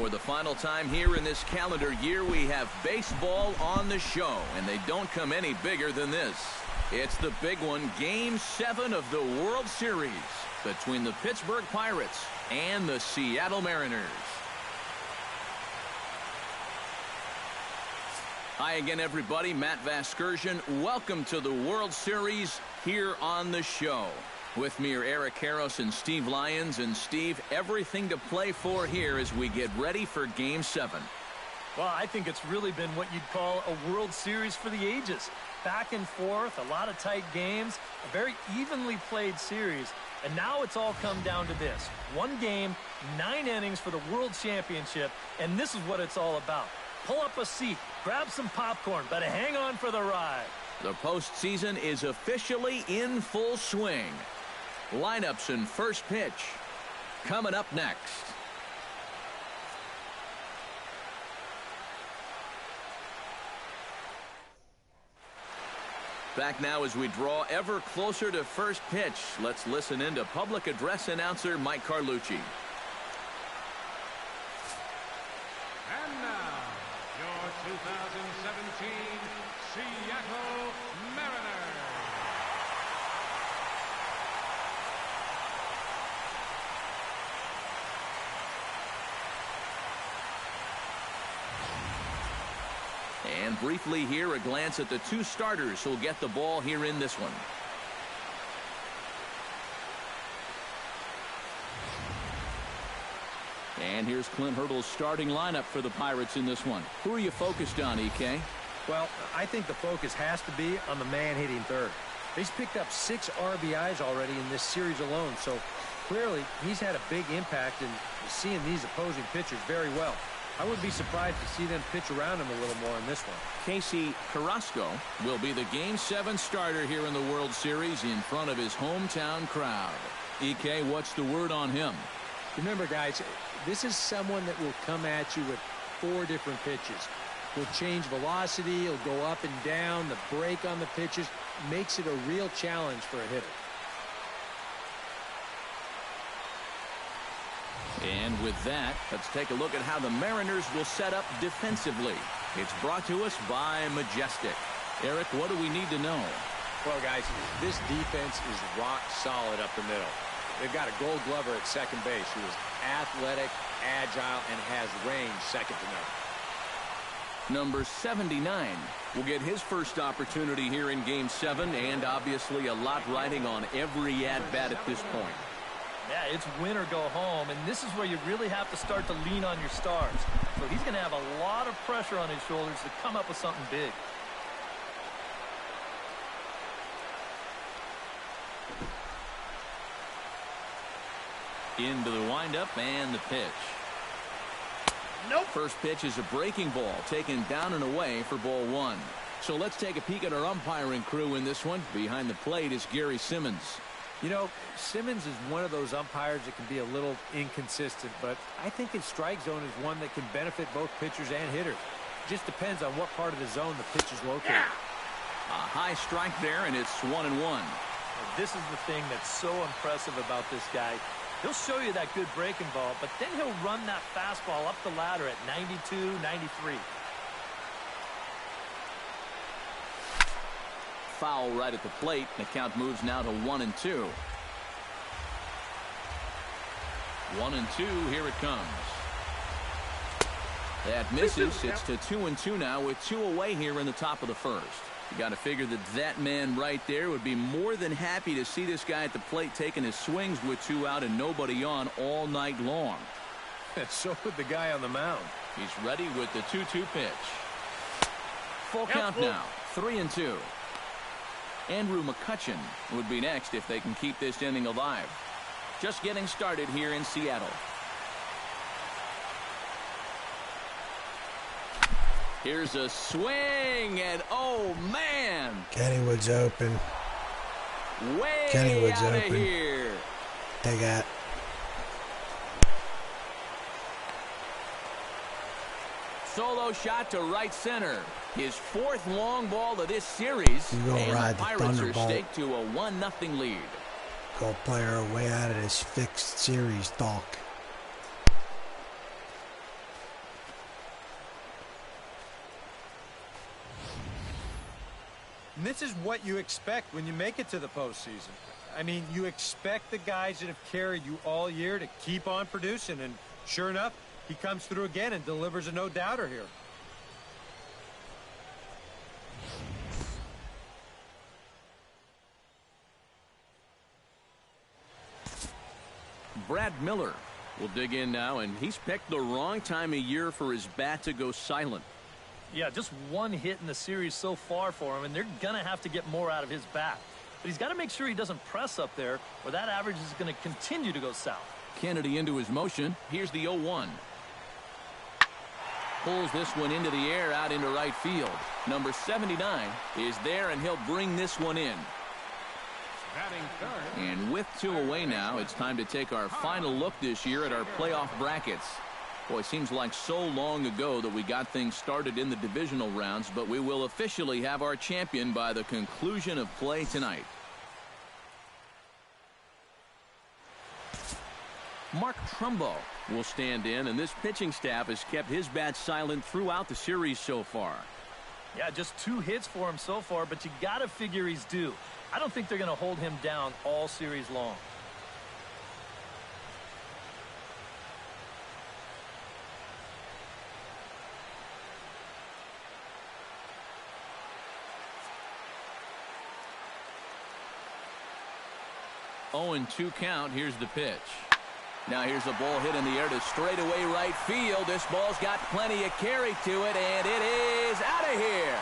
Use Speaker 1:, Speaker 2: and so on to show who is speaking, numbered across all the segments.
Speaker 1: For the final time here in this calendar year, we have baseball on the show, and they don't come any bigger than this. It's the big one, Game 7 of the World Series between the Pittsburgh Pirates and the Seattle Mariners. Hi again, everybody. Matt Vasgersian. Welcome to the World Series here on the show. With me are Eric Karros and Steve Lyons. And Steve, everything to play for here as we get ready for Game 7.
Speaker 2: Well, I think it's really been what you'd call a World Series for the ages. Back and forth, a lot of tight games, a very evenly played series. And now it's all come down to this. One game, 9 innings for the World Championship, and this is what it's all about. Pull up a seat, grab some popcorn, but hang on for the ride.
Speaker 1: The postseason is officially in full swing. Lineups and first pitch coming up next. Back now as we draw ever closer to first pitch. Let's listen in to public address announcer Mike Carlucci.
Speaker 3: And now, your 2017 Seattle Mariners.
Speaker 1: And briefly here, a glance at the 2 starters who'll get the ball here in this one. And here's Clint Hurdle's starting lineup for the Pirates in this one. Who are you focused on, EK?
Speaker 4: Well, I think the focus has to be on the man hitting third. He's picked up 6 RBIs already in this series alone, so clearly he's had a big impact in seeing these opposing pitchers very well. I would be surprised to see them pitch around him a little more in this one.
Speaker 1: Casey Carrasco will be the Game 7 starter here in the World Series in front of his hometown crowd. EK, what's the word on him?
Speaker 4: Remember, guys, this is someone that will come at you with 4 different pitches. He'll change velocity, he'll go up and down, the break on the pitches makes it a real challenge for a hitter.
Speaker 1: And with that, let's take a look at how the Mariners will set up defensively. It's brought to us by Majestic. Eric, what do we need to know?
Speaker 4: Well, guys, this defense is rock solid up the middle. They've got a Gold Glover at second base who is athletic, agile, and has range second to none.
Speaker 1: Number 79 will get his first opportunity here in Game 7, and obviously a lot riding on every at-bat at this point.
Speaker 2: Yeah, it's win or go home, and this is where you really have to start to lean on your stars. So he's going to have a lot of pressure on his shoulders to come up with something big.
Speaker 1: Into the windup and the pitch. Nope. First pitch is a breaking ball taken down and away for ball 1. So let's take a peek at our umpiring crew in this one. Behind the plate is Gary Simmons.
Speaker 4: You know, Simmons is one of those umpires that can be a little inconsistent, but I think his strike zone is one that can benefit both pitchers and hitters. It just depends on what part of the zone the pitch is located.
Speaker 1: A high strike there, and it's 1-1.
Speaker 2: This is the thing that's so impressive about this guy. He'll show you that good breaking ball, but then he'll run that fastball up the ladder at 92, 93.
Speaker 1: Foul right at the plate. The count moves now to 1-2. 1-2. Here it comes. That misses. It's to 2-2 now with 2 away here in the top of the first. You got to figure that man right there would be more than happy to see this guy at the plate taking his swings with 2 out and nobody on all night long.
Speaker 4: So would the guy on the mound.
Speaker 1: He's ready with the 2-2 pitch. Full count now. 3-2. Andrew McCutchen would be next if they can keep this inning alive. Just getting started here in Seattle. Here's a swing, and oh man!
Speaker 5: Kennywood's open.
Speaker 1: Way
Speaker 5: Kennywood's
Speaker 1: out of
Speaker 5: open.
Speaker 1: here.
Speaker 5: They got.
Speaker 1: Solo shot to right center. His 4th long ball of this series.
Speaker 5: You gonna
Speaker 1: and
Speaker 5: ride
Speaker 1: the
Speaker 5: the
Speaker 1: Pirates are
Speaker 5: Thunderbolt.
Speaker 1: staked to a 1-0 lead.
Speaker 5: Go play our way out of this fixed series talk.
Speaker 1: 1-0
Speaker 4: And this is what you expect when you make it to the postseason. I mean, you expect the guys that have carried you all year to keep on producing, and sure enough, he comes through again and delivers a no-doubter here.
Speaker 1: Brad Miller will dig in now, and he's picked the wrong time of year for his bat to go silent.
Speaker 2: Yeah, just one hit in the series so far for him, and they're going to have to get more out of his bat. But he's got to make sure he doesn't press up there, or that average is going to continue to go south.
Speaker 1: Kennedy into his motion. Here's the 0-1. Pulls this one into the air out into right field. Number 79 is there, and he'll bring this one in.
Speaker 3: Batting third.
Speaker 1: And with 2 away now, it's time to take our final look this year at our playoff brackets. Boy, it seems like so long ago that we got things started in the divisional rounds, but we will officially have our champion by the conclusion of play tonight. Mark Trumbo will stand in, and this pitching staff has kept his bat silent throughout the series so far.
Speaker 2: Yeah, just 2 hits for him so far, but you got to figure he's due. I don't think they're going to hold him down all series long.
Speaker 1: Oh, and 2 count. Here's the pitch. Now here's a ball hit in the air to straightaway right field. This ball's got plenty of carry to it, and it is out of here.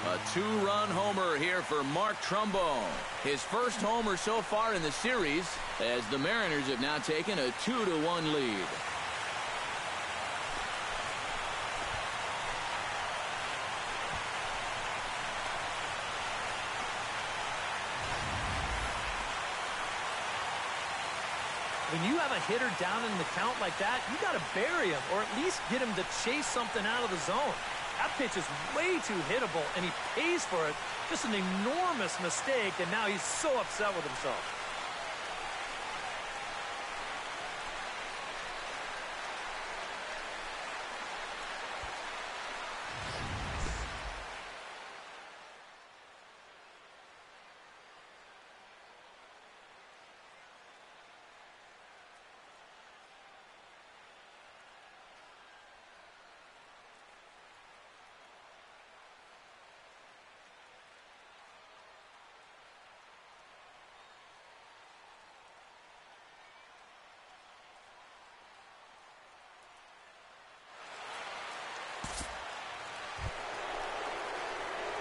Speaker 1: A 2-run homer here for Mark Trumbo. His first homer so far in the series, as the Mariners have now taken a 2-1 lead.
Speaker 2: When you have a hitter down in the count like that, you got to bury him, or at least get him to chase something out of the zone. That pitch is way too hittable, and he pays for it. Just an enormous mistake, and now he's so upset with himself.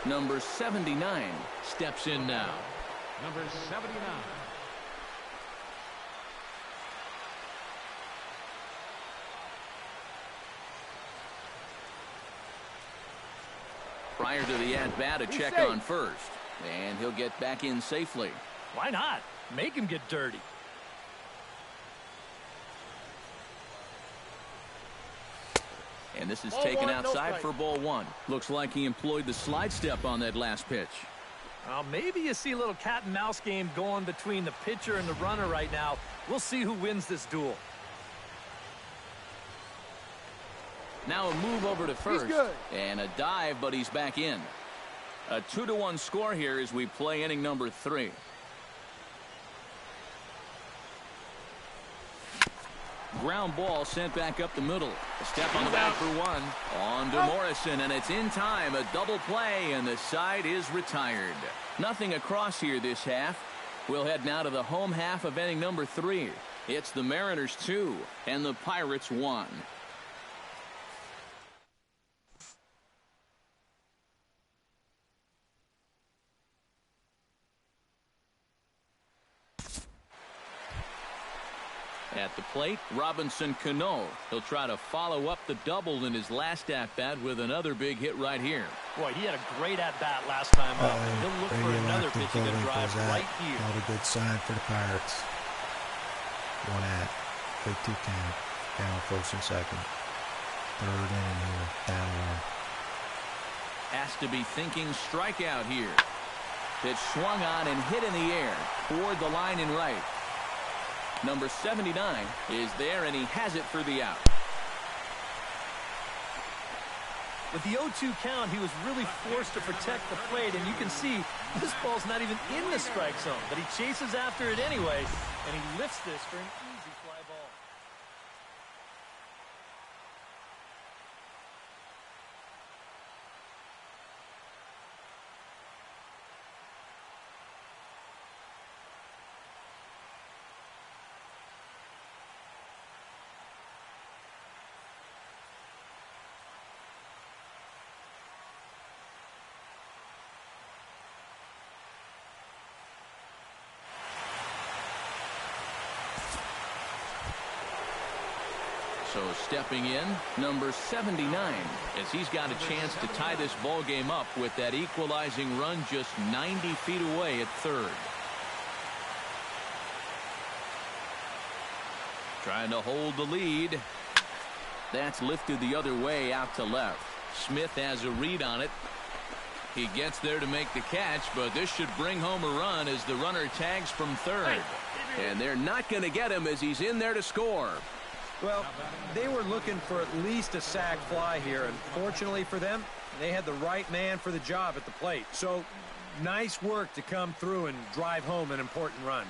Speaker 1: Number 79 steps in now.
Speaker 3: Number 79.
Speaker 1: Prior to the at-bat, a check on first. And he'll get back in safely.
Speaker 2: Why not? Make him get dirty.
Speaker 1: And this is taken outside for ball 1. Looks like he employed the slide step on that last pitch.
Speaker 2: Well, maybe you see a little cat and mouse game going between the pitcher and the runner right now. We'll see who wins this duel.
Speaker 1: Now a move over to first. And a dive, but he's back in. A 2-1 score here as we play inning number 3. Ground ball sent back up the middle. A step on the bag for 1. On to Morrison, and it's in time. A double play, and the side is retired. Nothing across here this half. We'll head now to the home half of inning number 3. It's the Mariners 2 and the Pirates 1. At the plate, Robinson Cano. He'll try to follow up the double in his last at-bat with another big hit right here.
Speaker 2: Boy, he had a great at-bat last time up. He'll look for another pitch he can drive right here.
Speaker 5: Not a good sign for the Pirates. 1 out. 3-2 count. Down first and second. 3rd inning here. Down 1.
Speaker 1: Has to be thinking strikeout here. Pitch swung on and hit in the air toward the line in right. Number 79 is there, and he has it for the out.
Speaker 2: With the 0-2 count, he was really forced to protect the plate, and you can see this ball's not even in the strike zone, but he chases after it anyway, and he lifts this for an easy fly ball.
Speaker 1: So stepping in, number 79, as he's got a chance to tie this ball game up with that equalizing run just 90 feet away at third. Trying to hold the lead. That's lifted the other way out to left. Smith has a read on it. He gets there to make the catch, but this should bring home a run as the runner tags from third. And they're not going to get him as he's in there to score.
Speaker 4: Well, they were looking for at least a sac fly here, and fortunately for them, they had the right man for the job at the plate. So, nice work to come through and drive home an important run.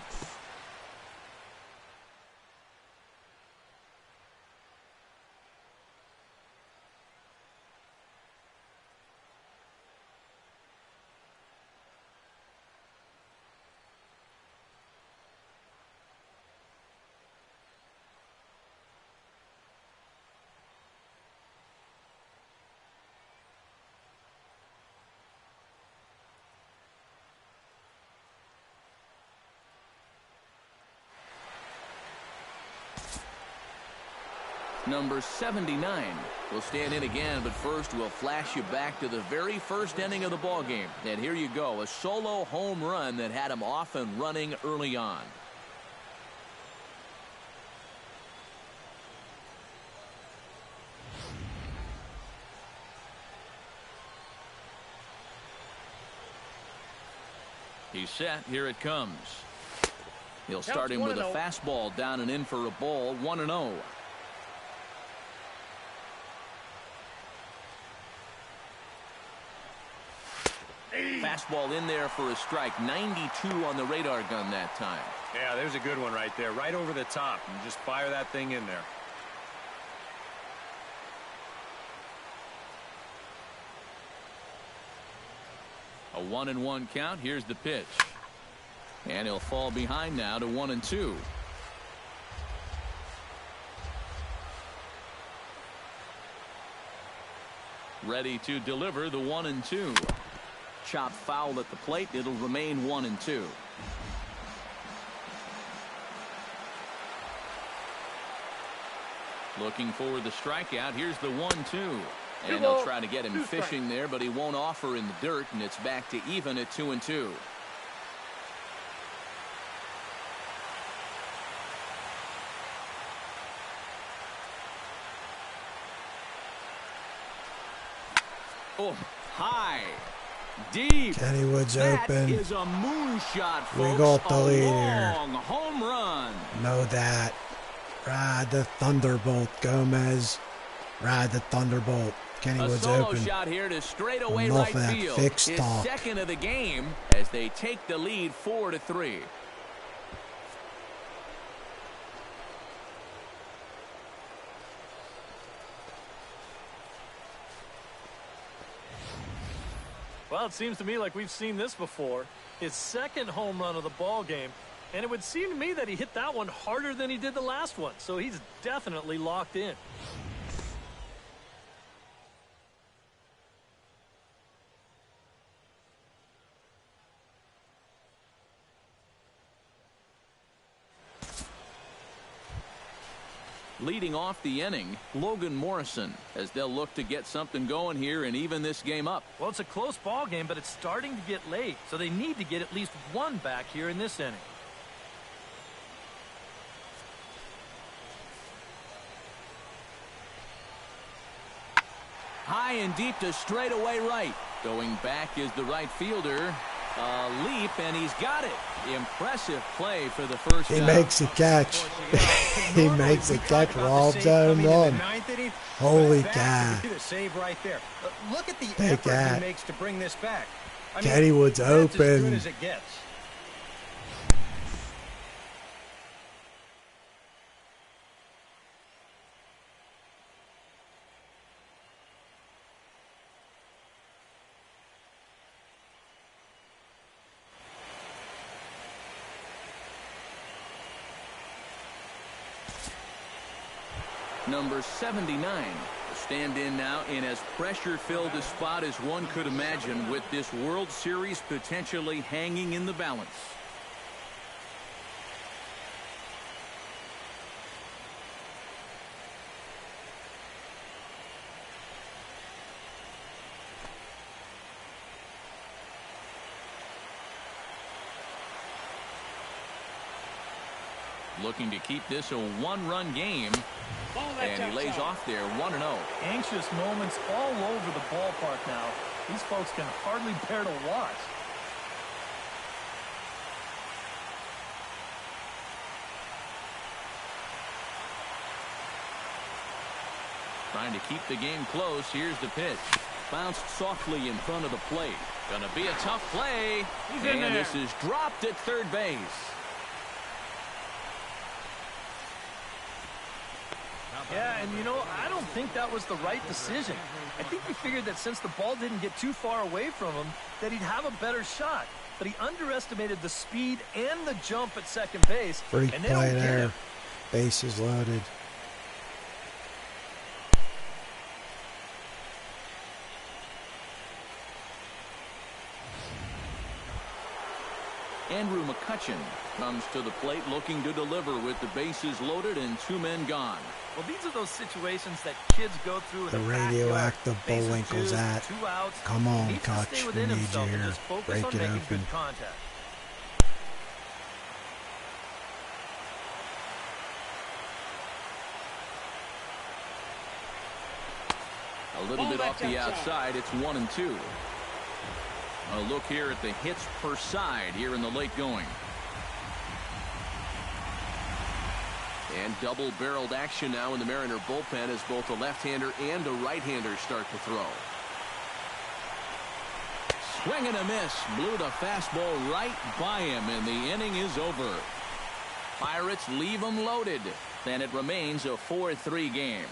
Speaker 1: Number 79 will stand in again, but first we'll flash you back to the very first inning of the ball game. And here you go, a solo home run that had him off and running early on. He's set. Here it comes. He'll start him with a fastball down and in for a ball, 1-0. Fastball in there for a strike. 92 on the radar gun that time.
Speaker 4: Yeah, there's a good one right there, right over the top, and just fire that thing in there.
Speaker 1: A 1-1 count. Here's the pitch. And he'll fall behind now to 1-2. Ready to deliver the 1-2. Chop foul at the plate. It'll remain 1-2. Looking for the strikeout. Here's the 1-2. And they'll try to get him fishing there, but he won't offer in the dirt, and it's back to even at 2-2. Oh, high. Deep.
Speaker 5: Kenny Wood's
Speaker 1: that
Speaker 5: open.
Speaker 1: Is a moonshot, folks.
Speaker 5: We got the lead here.
Speaker 1: Long home run.
Speaker 5: Know that. Ride the Thunderbolt, Gomez. Ride the Thunderbolt. Kenny
Speaker 1: A
Speaker 5: Wood's
Speaker 1: solo
Speaker 5: open.
Speaker 1: shot here to straightaway
Speaker 5: Enough
Speaker 1: right
Speaker 5: of that
Speaker 1: field.
Speaker 5: fixed
Speaker 1: His
Speaker 5: talk.
Speaker 1: second of the game as they take the lead 4-3.
Speaker 2: Well, it seems to me like we've seen this before. His second home run of the ball game, and it would seem to me that he hit that one harder than he did the last one, so he's definitely locked in.
Speaker 1: Leading off the inning, Logan Morrison, as they'll look to get something going here and even this game up.
Speaker 2: Well, it's a close ball game, but it's starting to get late, so they need to get at least one back here in this inning.
Speaker 1: High and deep to straightaway right. Going back is the right fielder. A leap, and he's got it. Impressive play for the first
Speaker 5: He
Speaker 1: out.
Speaker 5: makes a catch. He makes a catch. Rob's home run. Holy cow.
Speaker 4: save right there. Look at the
Speaker 5: Take
Speaker 4: effort
Speaker 5: that.
Speaker 4: he makes to bring this back. I mean,
Speaker 5: Kennywood's
Speaker 4: that's as good
Speaker 5: open.
Speaker 4: as it gets.
Speaker 1: Number 79 will stand in now in as pressure-filled a spot as one could imagine, with this World Series potentially hanging in the balance. Looking to keep this a one-run game. And he lays off there, 1-0.
Speaker 2: Anxious moments all over the ballpark now. These folks can hardly bear to watch.
Speaker 1: Trying to keep the game close. Here's the pitch. Bounced softly in front of the plate. Gonna be a tough play. And this is dropped at third base.
Speaker 2: Yeah, and you know, I don't think that was the right decision. I think he figured that since the ball didn't get too far away from him, that he'd have a better shot. But he underestimated the speed and the jump at second base.
Speaker 5: Freak
Speaker 2: and they
Speaker 5: play
Speaker 2: don't get
Speaker 5: there.
Speaker 2: him.
Speaker 5: Bases loaded.
Speaker 1: Andrew McCutcheon comes to the plate looking to deliver with the bases loaded and two men gone.
Speaker 2: Well, these are those situations that kids go through in
Speaker 5: The
Speaker 2: the backyard.
Speaker 5: radioactive
Speaker 2: Bases
Speaker 5: Bullwinkle's
Speaker 2: juiced,
Speaker 5: at.
Speaker 2: 2 outs.
Speaker 5: Come on,
Speaker 2: He needs to
Speaker 5: Kutch.
Speaker 2: stay
Speaker 5: We
Speaker 2: within
Speaker 5: need you
Speaker 2: himself and
Speaker 5: here.
Speaker 2: just focus
Speaker 5: Break
Speaker 2: on
Speaker 5: it
Speaker 2: making
Speaker 5: open.
Speaker 2: good contact.
Speaker 1: A little bit off the outside. It's 1-2. A look here at the hits per side here in the late going. And double-barreled action now in the Mariner bullpen as both a left-hander and a right-hander start to throw. Swing and a miss. Blew the fastball right by him, and the inning is over. Pirates leave them loaded. Then it remains a 4-3 game.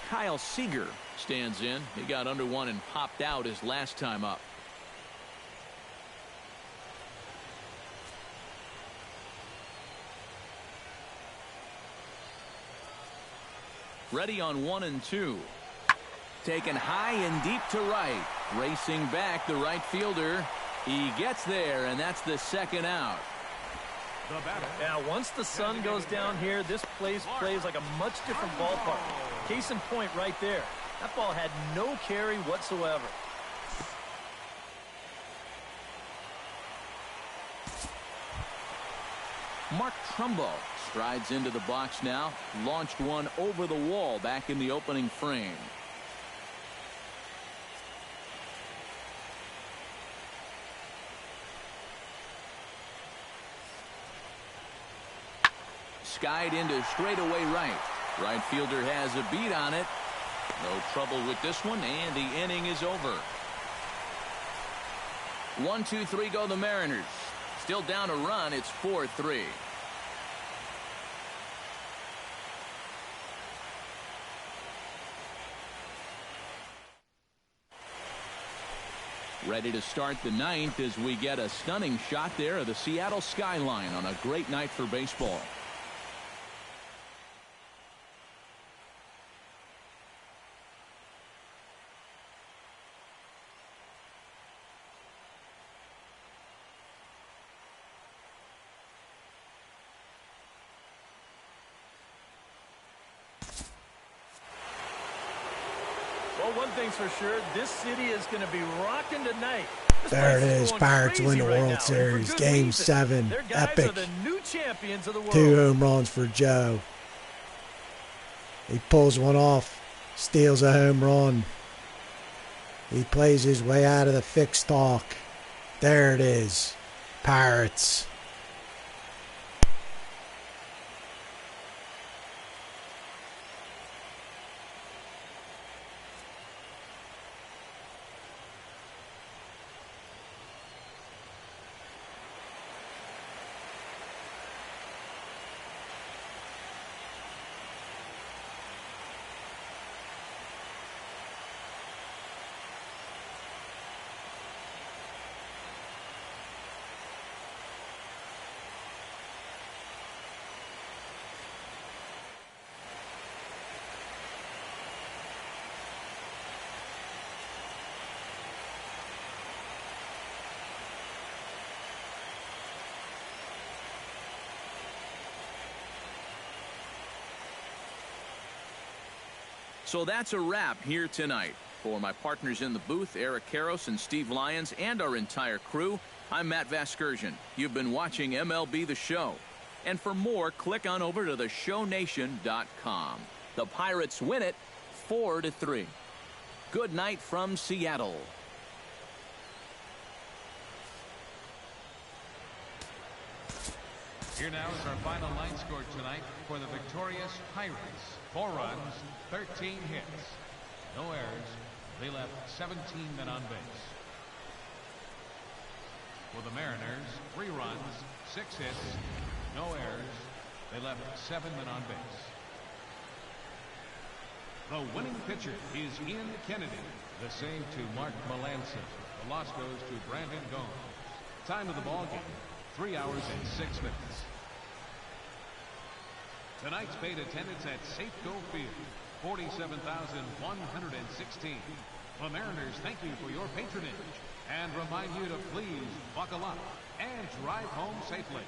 Speaker 1: Kyle Seager stands in. He got under one and popped out his last time up. Ready on 1-2. Taken high and deep to right. Racing back the right fielder. He gets there, and that's the second out.
Speaker 2: Yeah, once the sun goes down here, this place plays like a much different ballpark. Case in point right there. That ball had no carry whatsoever.
Speaker 1: Mark Trumbo strides into the box now. Launched one over the wall back in the opening frame. Skied into straightaway right. Right fielder has a beat on it. No trouble with this one, and the inning is over. 1-2-3 go the Mariners. Still down a run. It's 4-3. Ready to start the ninth as we get a stunning shot there of the Seattle skyline on a great night for baseball.
Speaker 2: Well, one thing's for sure, this city is going to be rocking tonight. This
Speaker 5: There it
Speaker 2: place
Speaker 5: is.
Speaker 2: going
Speaker 5: Pirates win
Speaker 2: crazy
Speaker 5: the
Speaker 2: right
Speaker 5: World
Speaker 2: now, and for
Speaker 5: Series.
Speaker 2: good
Speaker 5: Game
Speaker 2: reason.
Speaker 5: 7.
Speaker 2: Their guys
Speaker 5: Epic.
Speaker 2: are the new champions of the world.
Speaker 5: 2 home runs for Joe. He pulls one off. Steals a home run. He plays his way out of the fixed talk. There it is. Pirates.
Speaker 1: So that's a wrap here tonight. For my partners in the booth, Eric Karros and Steve Lyons, and our entire crew, I'm Matt Vasgersian. You've been watching MLB The Show. And for more, click on over to theshownation.com. The Pirates win it 4-3. Good night from Seattle.
Speaker 3: Here now is our final line score tonight for the victorious Pirates. 4 runs, 13 hits, no errors. They left 17 men on base. For the Mariners, 3 runs, 6 hits, no errors. They left 7 men on base. The winning pitcher is Ian Kennedy. The save to Mark Melancon. The loss goes to Brandon Gomes. Time of the ball game, 3 hours and 6 minutes. Tonight's paid attendance at Safeco Field, 47,116. The Mariners thank you for your patronage and remind you to please buckle up and drive home safely.